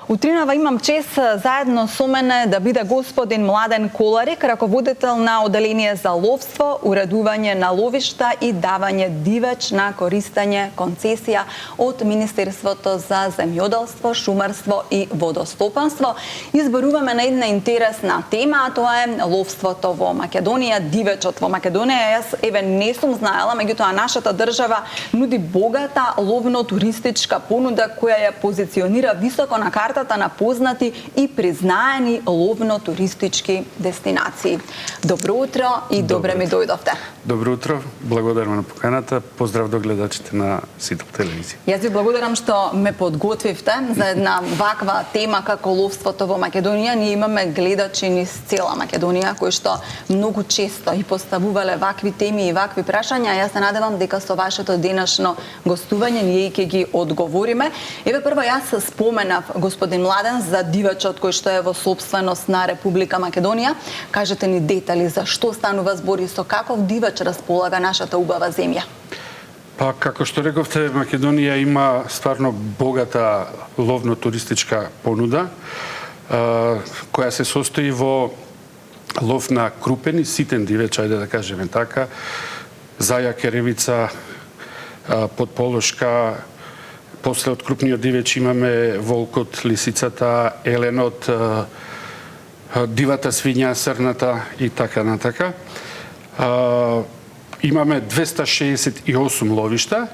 Утринава имам чест заедно со мене да биде господин Младен Коларик, раководител на Оделение за ловство, уредување на ловишта и давање дивеч на користење концесија од Министерството за земјоделство, шумарство и водостопанство. Изборуваме на една интересна тема, а тоа е ловството во Македонија, дивечот во Македонија. Јас не сум знаела, меѓутоа нашата држава нуди богата ловно-туристичка понуда која ја позиционира високо на картата на познати и признаени ловно-туристички дестинации. Добро утро и добре ми дојдовте. Добро утро, благодарам на поканата. Поздрав до гледачите на Сител телевизија. Јас ви благодарам што ме подготвивте за една ваква тема како ловството во Македонија. Ние имаме гледачи низ цела Македонија кои што многу често и поставувале вакви теми и вакви прашања. Јас се надевам дека со вашето денешно гостување ние ќе ги одговориме. Еве прво јас споменав господин Младен за дивечот кој што е во сопственост на Република Македонија. Кажете ни детали за што станува збор и со каков дивеч располага нашата убава земја? Па, како што рековте, Македонија има стварно богата ловно-туристичка понуда, која се состои во лов на крупен и ситен дивеч, ајде да кажеме така, заја, керевица, подполошка. После од крупниот дивеч имаме волкот, лисицата, еленот, дивата свиња, срната и така натака. Имаме 268 ловишта,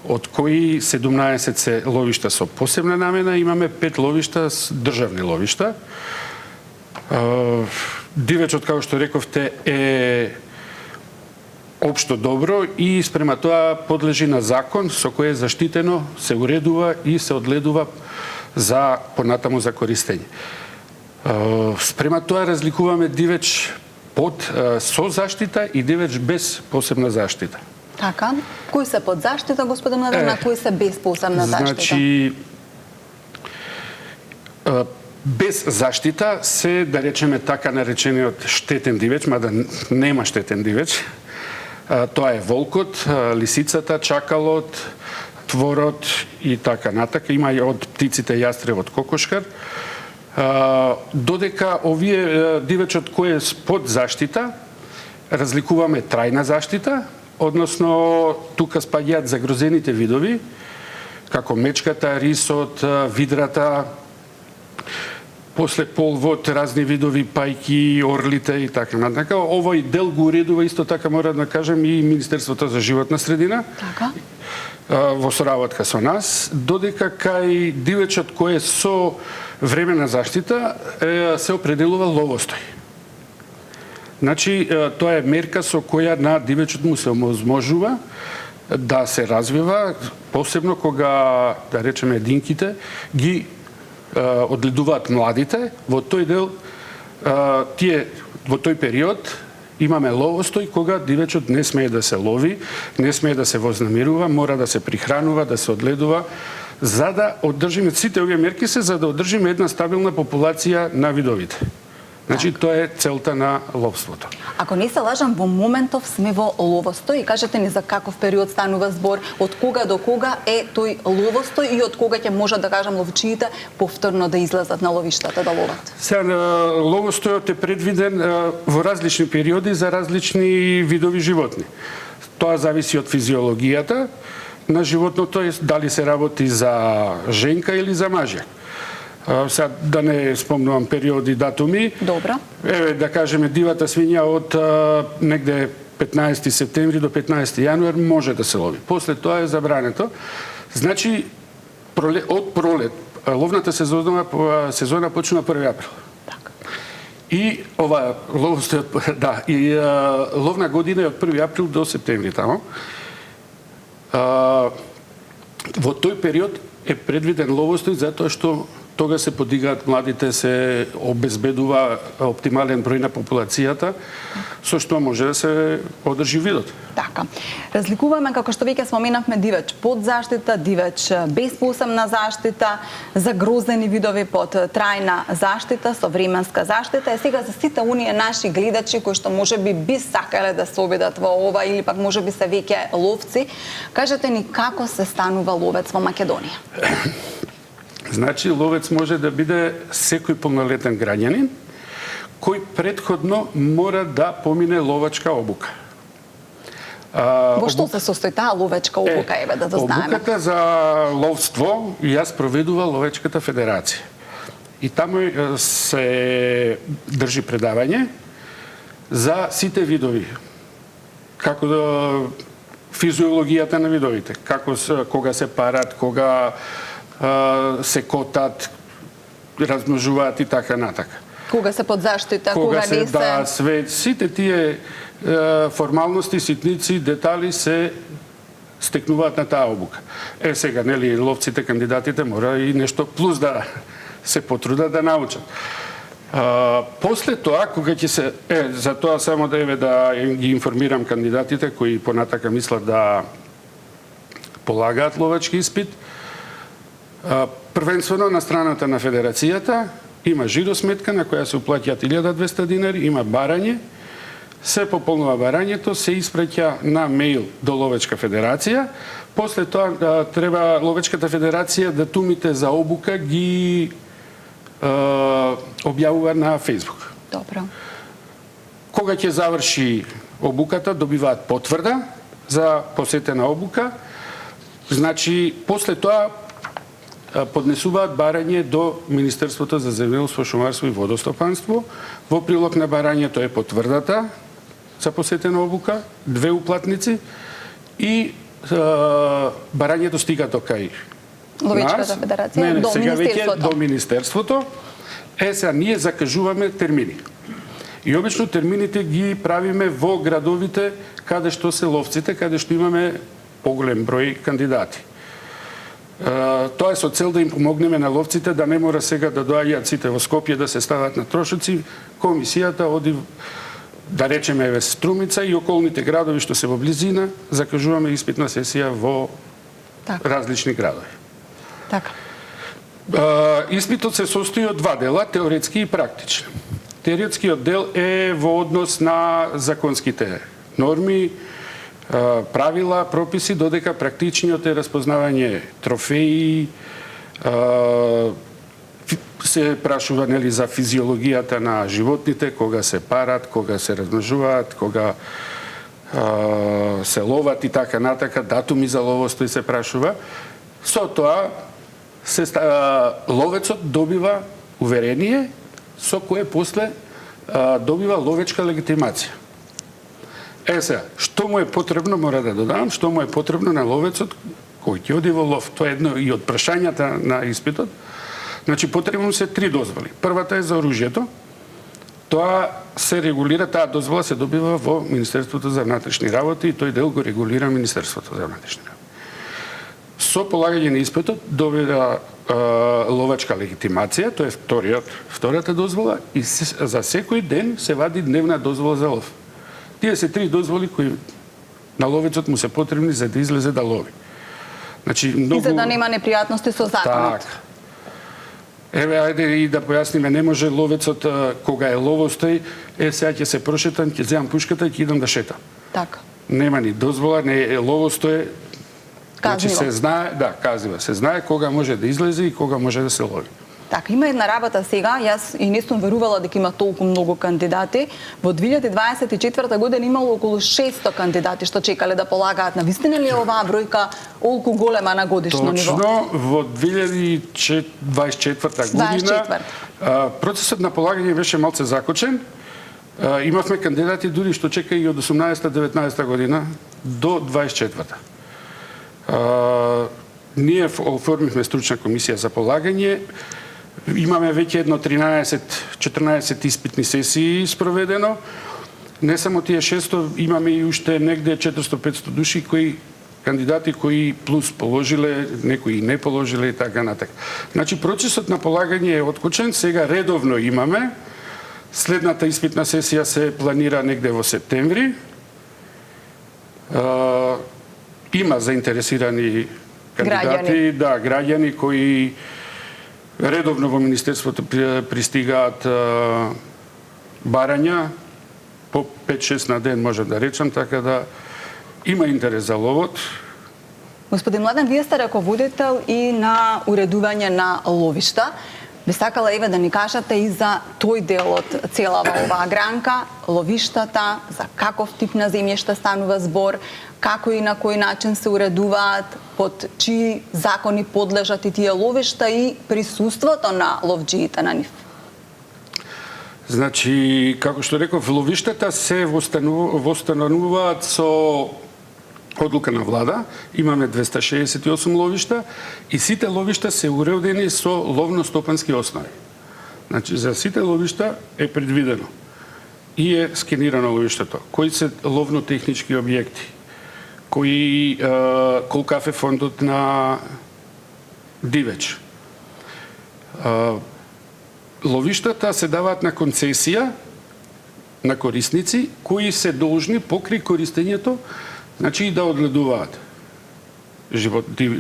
од кои 17 се ловишта со посебна намена, имаме 5 ловишта с државни ловишта. Дивечот, како што рековте, е општо добро и спрема тоа подлежи на закон со кој е заштитено, се уредува и се одледува за понатаму за користење. Спрема тоа разликуваме дивеч со заштита и дивеч без посебна заштита. Така, кои се под заштита, господин Младен, а кои се без посебна заштита? Значи, без заштита се, да речеме така наречениот штетен дивеч, мада нема штетен дивеч. Тоа е волкот, лисицата, чакалот, творот и така натака. Има и од птиците јастревот, кокошкар. Додека овие дивечот кој е под заштита, разликуваме трајна заштита, односно тука спаѓаат загрозените видови, како мечката, рисот, видрата, после полвод, разни видови пајки, орлите и така натака. Овој дел го уредува исто така, мора да кажем, и Министерството за животна средина. Така. Во соработка со нас, додека кај дивечот кој е со времена заштита се определува ловостој. Значи, тоа е мерка со која на дивечот му се овозможува да се развива, посебно кога, да речеме, единките ги одледуваат младите. Во тој дел, во тој период имаме ловостој кога дивечот не смее да се лови, не смее да се вознамирува, мора да се прихранува, да се одледува, за да одржиме, сите овие мерки се за да одржиме една стабилна популација на видовите. Значи, тоа е целта на ловството. Ако не се лажам, во моментов сме во ловостој и кажете ни за каков период станува збор, од кога до кога е тој ловостој и од кога ќе може да кажам ловчиите повторно да излезат на ловиштата да ловат? Сега, ловостојот е предвиден во различни периоди за различни видови животни. Тоа зависи од физиологијата на животното, дали се работи за женка или за мажјак. Сега да не спомнувам периоди, датуми. Добро. Еве, да кажеме, дивата свиња од негде 15 септември до 15 јануар може да се лови. После тоа е забрането. Значи, од пролет, ловната сезона почнува 1 април. Така. И ова ловостојот, да, и ловна година е од 1 април до септември тамо. Во тој период е предвиден ловостој затоа што тога се подигаат младите, се обезбедува оптимален број на популацијата, со што може да се одржи видот. Така. Разликуваме, како што веќе споменавме, дивеч под заштита, дивеч без посебна заштита, загрозени видови под трајна заштита, со временска заштита. Сега за сите оние наши гледачи кои што можеби би сакале да се обидат во ова или пак можеби се веќе ловци, кажете ни како се станува ловец во Македонија? Значи, ловец може да биде секој полнолетен граѓанин кој предходно мора да помине ловачка обука. Во што се состои таа ловечка обука, еве да знаеме? Обуката за ловство ја спроведува Ловечката федерација. И таму се држи предавање за сите видови. Како да физиологијата на видовите, кога се парат, кога се котат, размножуваат и така натака. Кога се под заштита, кога не се... Да, сите тие формалности, ситници, детали се стекнуваат на таа обука. Сега, нели, ловците, кандидатите мора и нешто плюс да се потрудат да научат. После тоа, кога ќе се... за тоа само да ги информирам кандидатите кои понатака мислат да полагаат ловачки испит, првенствено на страната на Федерацијата има жиросметка на која се уплаќаат 1200 динари, има барање, се пополнува барањето, се испраќа на мејл до Ловечка федерација. После тоа треба Ловечката федерација датумите за обука ги објавува на Facebook. Добро. Кога ќе заврши обуката, добиваат потврда за посетена обука. Значи, после тоа поднесуваат барање до Министерството за земјоделство, шумарство и водостопанство. Во прилог на барањето е потврдата за посетена обука, 2 уплатници и барањето стига до кај Ловечката федерација, до Министерството. До Министерството. Сега ние закажуваме термини. И обично термините ги правиме во градовите каде што се ловците, каде што имаме поголем број кандидати. Тоа е со цел да им помогнеме на ловците да не мора сега да доаѓаат сите во Скопје да се стават на трошоци. Комисијата оди, да речеме, Струмица и околните градови што се во близина, закажуваме испитна сесија во различни градови. Така. Испитот се состои од 2 дела, теоретски и практични. Теоретскиот дел е во однос на законските норми, правила, прописи, додека практичниот е распознавање трофеи, се прашува, нели, за физиологијата на животните, кога се парат, кога се размножуваат, кога се ловат и така натака, датуми за ловостој се прашува. Со тоа ловецот добива уверение со кое после добива ловечка легитимација. Сега, што му е потребно, мора да додам, што му е потребно на ловецот кој ќе оди во лов. Тоа е едно и од прашањата на испитот. Значи, потребно се 3 дозволи. Првата е за оружјето. Тоа се регулира, таа дозвола се добива во Министерството за внатрешни работи и тој дел го регулира Министерството за внатрешни работи. Со полагање на испитот добива ловачка легитимација, тоа е втората дозвола, и за секој ден се вади дневна дозвола за лов. Тие се 3 дозволи кои на ловецот му се потребни за да излезе да лови. Значи, многу... И за да нема непријатности со законот. Так. Еве, ајде и да појасниме, не може ловецот кога е ловостој, сега ќе се прошетам, ќе земам пушката и ќе идам да шетам. Така. Нема ни дозвола, не е ловостој. Значи Казниво. се знае, да, казнива. Се знае кога може да излезе и кога може да се лови. Така, има една работа сега, јас и не сум верувала дека има толку многу кандидати. Во 2024 година имало околу 600 кандидати што чекале да полагаат. Навистина ли е оваа бројка олку голема на годишно ниво? Точно, во 2024 година процесот на полагање беше малце закочен. Имавме кандидати дури што чека и од 18-19 година до 24-та. Ние оформивме стручна комисија за полагање. Имаме веќе едно 13-14 испитни сесии спроведено. Не само тие 600, имаме и уште негде 400-500 души кандидати кои плюс положиле, некои не положиле и така натака. Значи процесот на полагање е откочен, сега редовно имаме. Следната испитна сесија се планира негде во септември. Има заинтересирани кандидати, граѓани кои редовно во Министерството пристигаат барања по 5-6 на ден, можам да речам, така да има интерес за ловот. Господин Младен, вие сте раководител и на уредување на ловишта. Би сакала еве да ни кажете и за тој дел од целава оваа гранка, ловиштата, за каков тип на земјишта станува збор, како и на кој начин се уредуваат, под чии закони подлежат и тие ловишта и присуството на ловџиите на нив. Значи, како што реков, ловиштата се востануваат со одлука на влада. Имаме 268 ловишта и сите ловишта се уредени со ловно-стопански основи. Значи, за сите ловишта е предвидено и е скенирано ловиштето. Кои се ловно-технички објекти, колкав е фондот на дивеч. Ловиштата се даваат на концесија на корисници кои се должни покри користењето, значи и да одледуваат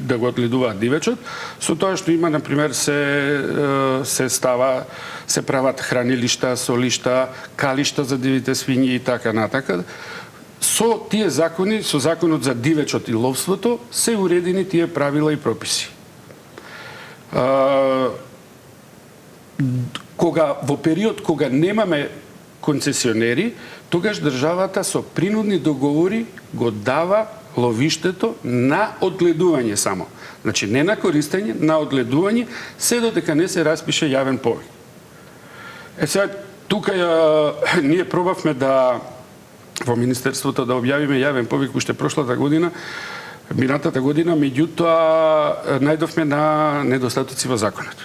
да го одледуваат дивечот, со тоа што има, например, се прават хранилишта, солишта, калишта за дивите свињи и така натака. Со тие закони, со законот за дивечот и ловството, се уредени тие правила и прописи. Во период кога немаме концесионери, тогаш државата со принудни договори го дава ловиштето на одледување само. Значи не на користење, на одледување, се додека не се распише јавен повик. Сега, тука ние пробавме да во Министерството да објавиме јавен повик уште прошлата година, минатата година, меѓутоа најдовме на недостатоци во законот.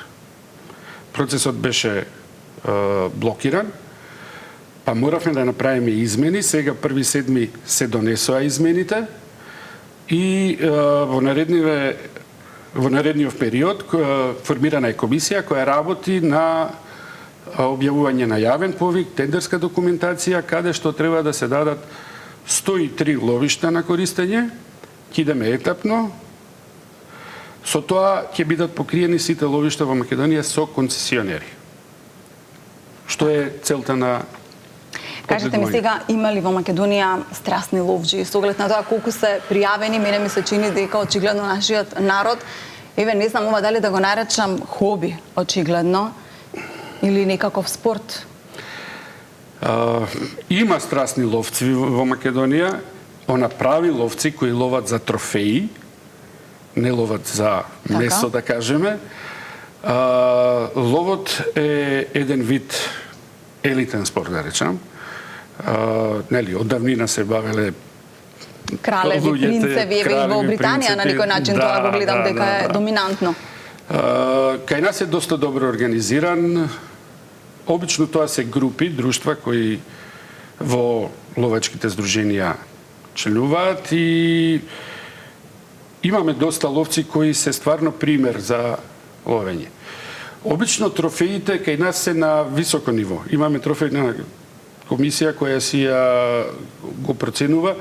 Процесот беше блокиран, па моравме да направиме измени. Сега 1.7. се донесоа измените и во наредниот период формирана е комисија која работи на објавување на јавен повик, тендерска документација, каде што треба да се дадат 103 ловишта на користење, ќе идеме етапно. Со тоа ќе бидат покриени сите ловишта во Македонија со концесионери. Што е целта на... Кажете ми сега, има ли во Македонија страстни ловџи? Со оглед на тоа колку се пријавени, мене ми се чини дека очигледно нашиот народ, еве не знам ова дали да го наречам хоби, очигледно, или некаков спорт? Има страстни ловци во Македонија, прави ловци кои ловат за трофеи, не ловат за месо, да кажеме. Ловот е еден вид елитен спорт, да речам. Од давнина се бавеле кралеви, принцеви, и во Британија на некој начин тоа го гледам дека е доминантно. Кај нас е доста добро организиран. Обично тоа се групи, друштва кои во ловечките здруженија членуваат и имаме доста ловци кои се стварно пример за ловење. Обично трофеите кај нас се на високо ниво. Имаме трофејна комисија која си го проценува.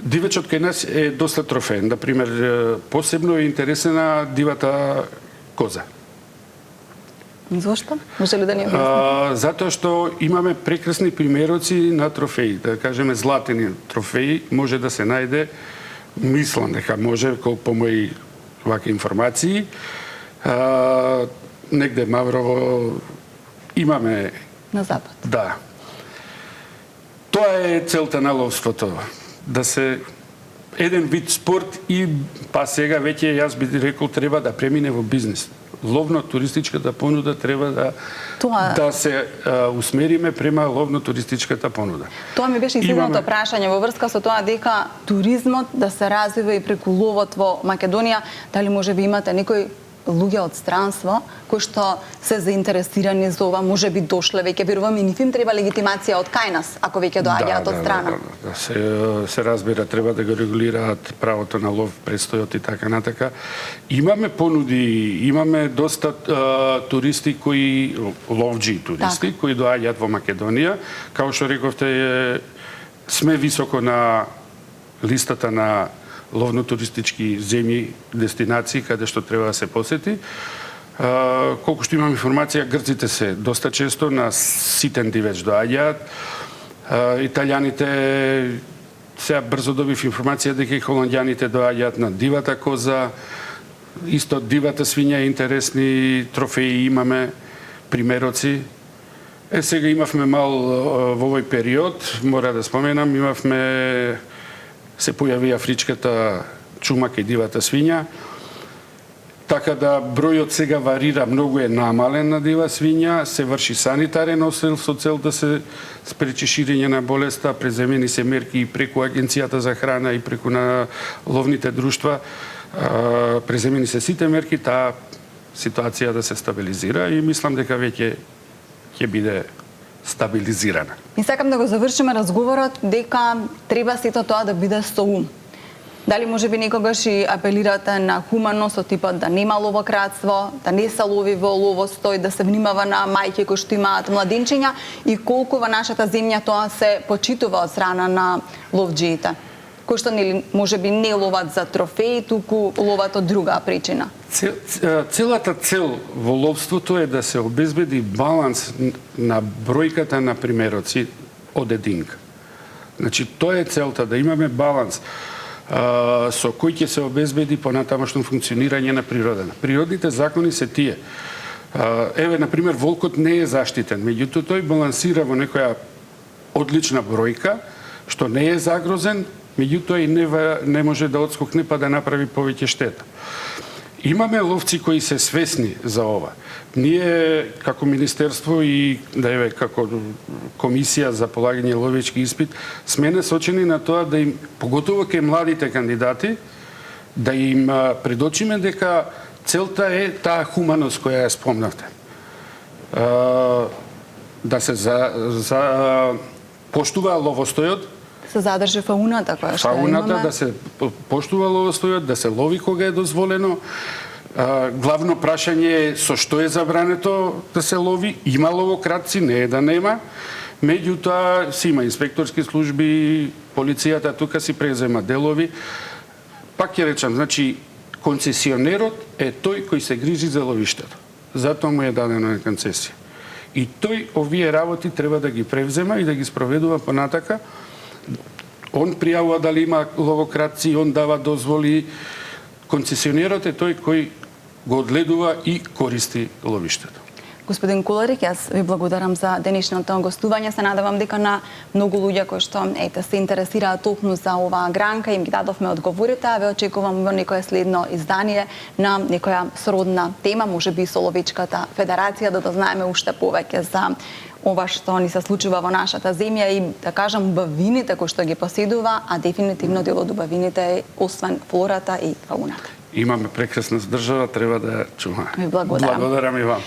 Дивечот кај нас е доста трофеен. Например, посебно е интересна дивата коза. Зошто? Може ли да ни објасните? Затоа што имаме прекрасни примероци на трофеи. Да кажеме, златени трофеи може да се најде, мислам дека може, колку по мои вака информации. Негде Маврово имаме... На запад. Да. Тоа е целта на ловството. Да се еден вид спорт и па сега веќе јас би рекол треба да премине во бизнес. Ловно-туристичката понуда треба да се усмериме према ловно-туристичката понуда. Тоа ми беше и следното прашање во врска со тоа дека туризмот да се развива и преку ловот во Македонија, дали може би имате некои луѓе од странство кои што се заинтересирани за ова, може би дошле веќе, верувам и нив им треба легитимација од кај нас, ако веќе доаѓаат од страна. Се разбира, треба да го регулираат правото на лов, престојот и така натака. Имаме понуди, имаме доста туристи кои, ловџи туристи, кои доаѓаат во Македонија. Као што рековте, сме високо на листата на ловно-туристички земји, дестинации, каде што треба да се посети. Колку што имам информација, грците се доста често на ситен дивеч доаѓаат. Италијаните Сега брзо добив информација дека и холандјаните доаѓаат на дивата коза, исто дивата свиња, интересни трофеи имаме, примероци. Сега имавме мал во овој период, мора да споменам, се појави афричката чума кај дивата свиња, така да бројот сега варира, многу е намален на дива свиња, се врши санитарен острел со цел да се спречи ширење на болеста, преземени се мерки и преку Агенцијата за храна и преку на ловните друштва, преземени се сите мерки, таа ситуација да се стабилизира и мислам дека веќе ќе биде стабилизирана. И сакам да го завршиме разговорот дека треба сето тоа да биде со ум. Дали може би некогаш и апелирате на хуманост од типот да нема ловократство, да не се лови во ловостој, да се внимава на мајки кои што имаат младинчиња и колку во нашата земја тоа се почитува од страна на ловџиите, кои што може би не ловат за трофеи, туку ловат од друга причина. Целата цел во ловството е да се обезбеди баланс на бројката на примероци од единка. Значи, тоа е целта, да имаме баланс со кој ќе се обезбеди понатамошно функционирање на природата. Природните закони се тие. Еве, например, волкот не е заштитен, меѓутоа тој балансира во некоја одлична бројка, што не е загрозен, меѓутоа и не може да отскокне па да направи повеќе штета. Имаме ловци кои се свесни за ова. Ние, како Министерство и како Комисија за полагање ловечки испит, сме насочени на тоа да им, поготово кај младите кандидати, да им предочиме дека целта е таа хуманост која ја спомнавте. Да се поштува ловостојот, се задржи фауната која што имаме. Фауната, да се поштува ловостојот, да се лови кога е дозволено. Главно прашање е со што е забрането да се лови. Има ловократци, не е да нема. Меѓутоа, си има инспекторски служби, полицијата тука си презема делови. Пак ќе речам, значи, концесионерот е тој кој се грижи за ловиштето. Затоа му е дадено на концесија. И тој овие работи треба да ги превзема и да ги спроведува понатака. Он пријавува дали има ловократци, он дава дозволи. Концесионерот е тој кој го одледува и користи ловиштето. Господин Куларик, јас ви благодарам за денешното гостување. Се надевам дека на многу луѓе кои што се интересираат токму за оваа гранка, им ги дадовме одговорите, а ве очекувам во некое следно издание на некоја сродна тема, можеби со Ловечката федерација, да знаеме уште повеќе за ова што ни се случува во нашата земја и, да кажам, убавините кои што ги поседува, а дефинитивно дел од убавините е освен флората и фауната. Имаме прекрасна држава, треба да ја чуваме. Ви благодарам. Благодарам и вам.